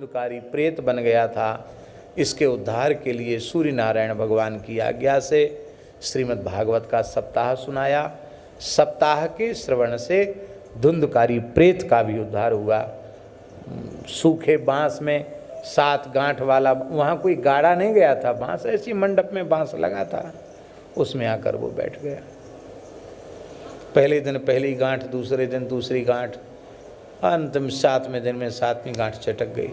धुंधकारी प्रेत बन गया था, इसके उद्धार के लिए सूर्य नारायण भगवान की आज्ञा से श्रीमद् भागवत का सप्ताह सुनाया। सप्ताह के श्रवण से धुंधकारी प्रेत का भी उद्धार हुआ। सूखे बांस में 7 गांठ वाला, वहाँ कोई गाड़ा नहीं गया था, बांस ऐसी मंडप में बांस लगा था, उसमें आकर वो बैठ गया। पहले दिन पहली गांठ, दूसरे दिन दूसरी गांठ, अंतिम 7वें दिन में 7वीं गांठ चटक गई।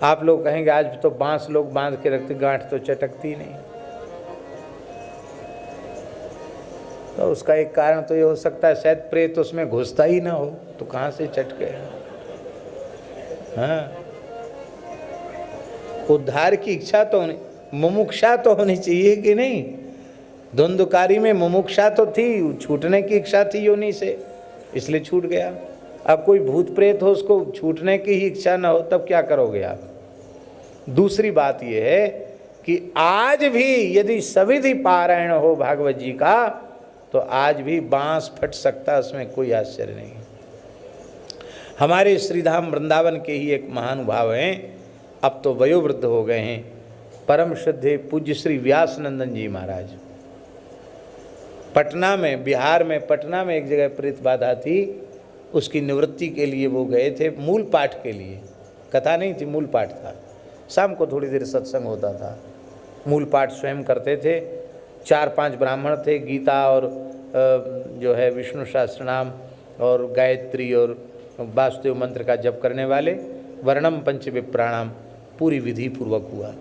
आप लोग कहेंगे आज तो बांस लोग बांध के रखते, गांठ तो चटकती नहीं। तो उसका एक कारण तो ये हो सकता है शायद प्रेत उसमें घुसता ही ना हो, तो कहाँ से चटके। हाँ, उद्धार की इच्छा तो होनी, मुमुक्षा तो होनी चाहिए कि नहीं। धुंधकारी में मुमुक्षा तो थी, छूटने की इच्छा थी योनि से, इसलिए छूट गया। अब कोई भूत प्रेत हो, उसको छूटने की ही इच्छा ना हो, तब क्या करोगे आप। दूसरी बात यह है कि आज भी यदि सविधि पारायण हो भागवत जी का, तो आज भी बांस फट सकता, उसमें कोई आश्चर्य नहीं। हमारे श्रीधाम वृंदावन के ही एक महानुभाव हैं, अब तो वयोवृद्ध हो गए हैं, परम श्रद्धेय पूज्य श्री व्यासनंदन जी महाराज। पटना में, बिहार में पटना में एक जगह प्रेत बाधा थी, उसकी निवृत्ति के लिए वो गए थे, मूल पाठ के लिए। कथा नहीं थी, मूल पाठ था। शाम को थोड़ी देर सत्संग होता था, मूल पाठ स्वयं करते थे। 4-5 ब्राह्मण थे, गीता और जो है विष्णु सहस्त्रनाम और गायत्री और वासुदेव मंत्र का जप करने वाले। वर्णम पंच विप्राणाम पूरी विधि पूर्वक हुआ।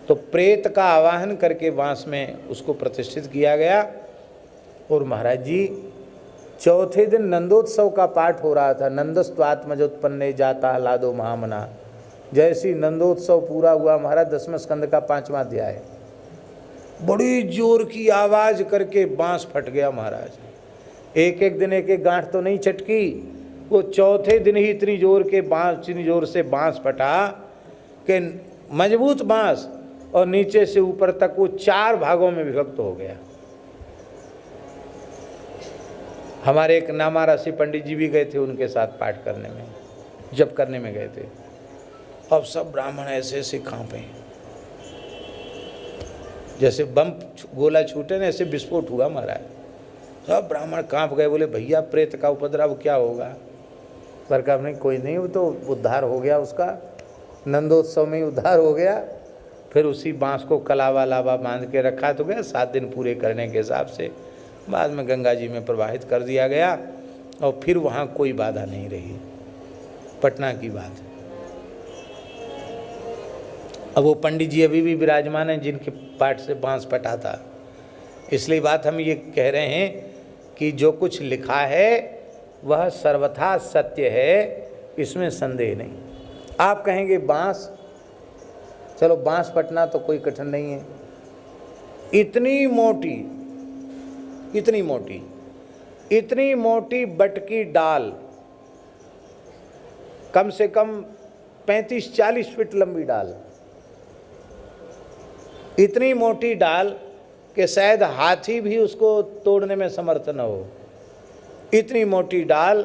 तो प्रेत का आवाहन करके बांस में उसको प्रतिष्ठित किया गया। और महाराज जी चौथे दिन नंदोत्सव का पाठ हो रहा था। नंदस्त्वात्मजोत्पन्ने जाता लादो महामना। जैसी नंदोत्सव पूरा हुआ महाराज, 10वें स्कंद का 5वां अध्याय, बड़ी जोर की आवाज करके बांस फट गया महाराज। एक एक दिन एक एक गांठ तो नहीं चटकी, वो चौथे दिन ही इतनी जोर से बांस फटा कि मजबूत बांस, और नीचे से ऊपर तक वो 4 भागों में विभक्त हो गया। हमारे एक नामारासी पंडित जी भी गए थे उनके साथ पाठ करने में, जप करने में गए थे। अब सब ब्राह्मण ऐसे ऐसे कांपे, जैसे बम गोला छूटे ना, ऐसे विस्फोट हुआ महाराज। सब ब्राह्मण कांप गए, बोले भैया प्रेत का उपद्रव क्या होगा। सरकार नहीं, कोई नहीं, वो तो उद्धार हो गया उसका, नंदोत्सव में ही उद्धार हो गया। फिर उसी बांस को कलावा लावा बांध के रखा तो गया, 7 दिन पूरे करने के हिसाब से बाद में गंगा जी में प्रवाहित कर दिया गया, और फिर वहाँ कोई बाधा नहीं रही। पटना की बात है। अब वो पंडित जी अभी भी विराजमान हैं जिनके पाठ से बांस फटा था। इसलिए बात हम ये कह रहे हैं कि जो कुछ लिखा है वह सर्वथा सत्य है, इसमें संदेह नहीं। आप कहेंगे बांस, चलो बांस फटना तो कोई कठिन नहीं है। इतनी मोटी बटकी डाल, कम से कम 35-40 फीट लंबी डाल, इतनी मोटी डाल कि शायद हाथी भी उसको तोड़ने में समर्थ न हो। इतनी मोटी डाल,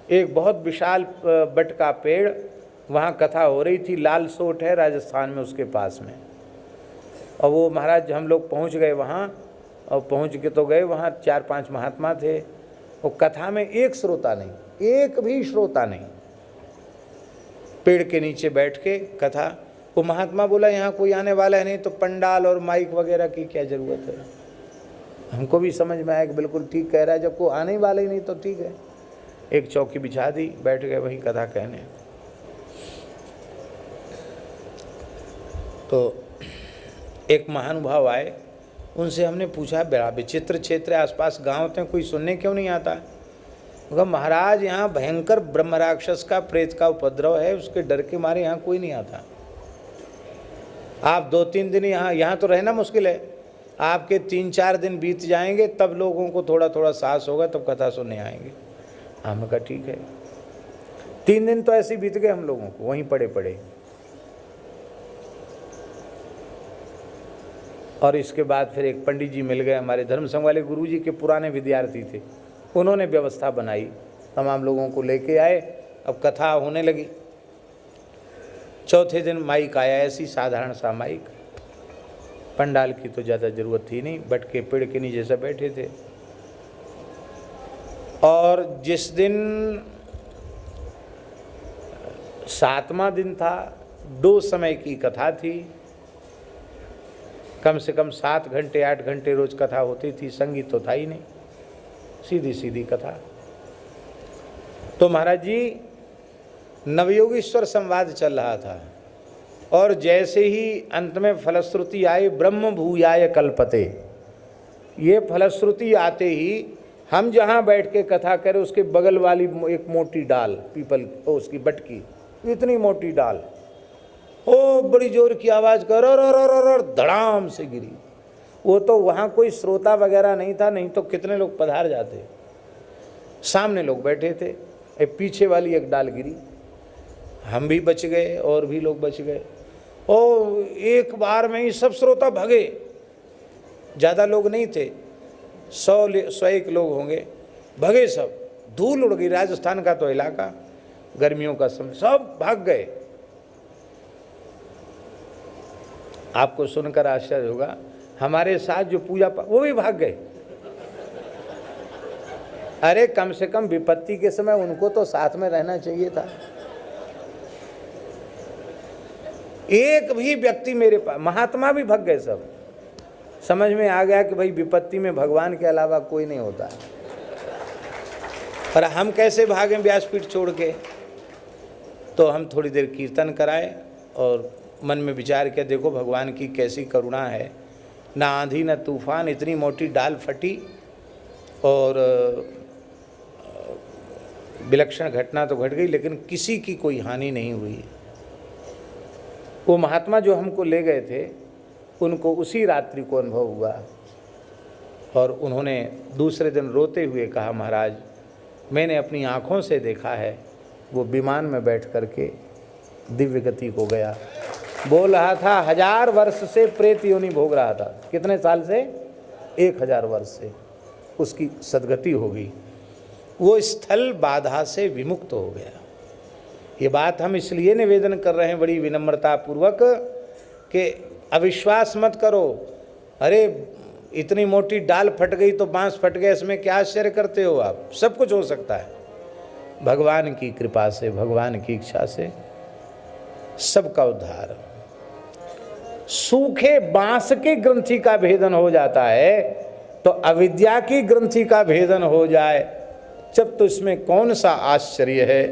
एक बहुत विशाल बट का पेड़, वहाँ कथा हो रही थी। लाल सोट है राजस्थान में, उसके पास में। और वो महाराज हम लोग पहुँच गए वहाँ, और पहुँच के तो गए वहाँ 4-5 महात्मा थे। वो कथा में एक श्रोता नहीं, एक भी श्रोता नहीं। पेड़ के नीचे बैठ के कथा, वो महात्मा बोला यहाँ कोई आने वाला है नहीं, तो पंडाल और माइक वगैरह की क्या ज़रूरत है। हमको भी समझ में आया कि बिल्कुल ठीक कह रहा है, जब कोई आने ही वाला ही नहीं तो ठीक है। एक चौकी बिछा दी, बैठ गए वहीं कथा कहने। तो एक महानुभाव आए, उनसे हमने पूछा बड़ा विचित्र क्षेत्र आसपास गांव थे, कोई सुनने क्यों नहीं आता। क्योंकि महाराज यहाँ भयंकर ब्रह्म राक्षस का प्रेत का उपद्रव है, उसके डर के मारे यहाँ कोई नहीं आता। आप 2-3 दिन यहाँ तो रहना मुश्किल है, आपके 3-4 दिन बीत जाएंगे, तब लोगों को थोड़ा थोड़ा साहस होगा, तब कथा सुनने आएंगे। हमने कहा ठीक है। 3 दिन तो ऐसे बीत गए हम लोगों को, वहीं पड़े पड़े। और इसके बाद फिर एक पंडित जी मिल गए, हमारे धर्म संघ वाले गुरु जी के पुराने विद्यार्थी थे। उन्होंने व्यवस्था बनाई, तमाम लोगों को लेके आए। अब कथा होने लगी। चौथे दिन माइक आया, ऐसी साधारण सा माइक, पंडाल की तो ज़्यादा ज़रूरत थी नहीं, बट के पेड़ के नीचे से बैठे थे। और जिस दिन 7वां दिन था, 2 समय की कथा थी, कम से कम 7 घंटे 8 घंटे रोज कथा होती थी, संगीत तो था ही नहीं, सीधी सीधी कथा। तो महाराज जी नवयोगीश्वर संवाद चल रहा था, और जैसे ही अंत में फलश्रुति आई, ब्रह्म भूयाय कल्पते, ये फलश्रुति आते ही हम जहाँ बैठ के कथा करें उसके बगल वाली एक मोटी डाल, पीपल उसकी बटकी, इतनी मोटी डाल, ओ बड़ी जोर की आवाज़ कर और धड़ाम से गिरी। वो तो वहाँ कोई श्रोता वगैरह नहीं था, नहीं तो कितने लोग पधार जाते। सामने लोग बैठे थे, पीछे वाली एक डाल गिरी, हम भी बच गए और भी लोग बच गए। ओ एक बार में ही सब श्रोता भगे, ज़्यादा लोग नहीं थे, 100-1 लोग होंगे, भगे सब, धूल उड़ गई। राजस्थान का तो इलाका, गर्मियों का समय, सब भाग गए। आपको सुनकर आश्चर्य होगा, हमारे साथ जो पूजा वो भी भाग गए। अरे कम से कम विपत्ति के समय उनको तो साथ में रहना चाहिए था। एक भी व्यक्ति मेरे पास, महात्मा भी भाग गए सब। समझ में आ गया कि भाई विपत्ति में भगवान के अलावा कोई नहीं होता। पर हम कैसे भागें व्यासपीठ छोड़ के? तो हम थोड़ी देर कीर्तन कराए और मन में विचार किया, देखो भगवान की कैसी करुणा है, ना आंधी ना तूफान, इतनी मोटी डाल फटी और विलक्षण घटना तो घट गई, लेकिन किसी की कोई हानि नहीं हुई। वो महात्मा जो हमको ले गए थे, उनको उसी रात्रि को अनुभव हुआ, और उन्होंने दूसरे दिन रोते हुए कहा, महाराज मैंने अपनी आँखों से देखा है, वो विमान में बैठ करके दिव्य गति को गया। बोल रहा था 1000 वर्ष से प्रेत योनि भोग रहा था। कितने साल से? 1000 वर्ष से उसकी सद्गति हो गई, वो स्थल बाधा से विमुक्त हो गया। ये बात हम इसलिए निवेदन कर रहे हैं बड़ी विनम्रता पूर्वक कि अविश्वास मत करो। अरे इतनी मोटी डाल फट गई तो बांस फट गया, इसमें क्या आश्चर्य करते हो आप? सब कुछ हो सकता है। भगवान की कृपा से, भगवान की इच्छा से सबका उद्धार। सूखे बांस की ग्रंथि का भेदन हो जाता है तो अविद्या की ग्रंथि का भेदन हो जाए, जब तो इसमें कौन सा आश्चर्य है।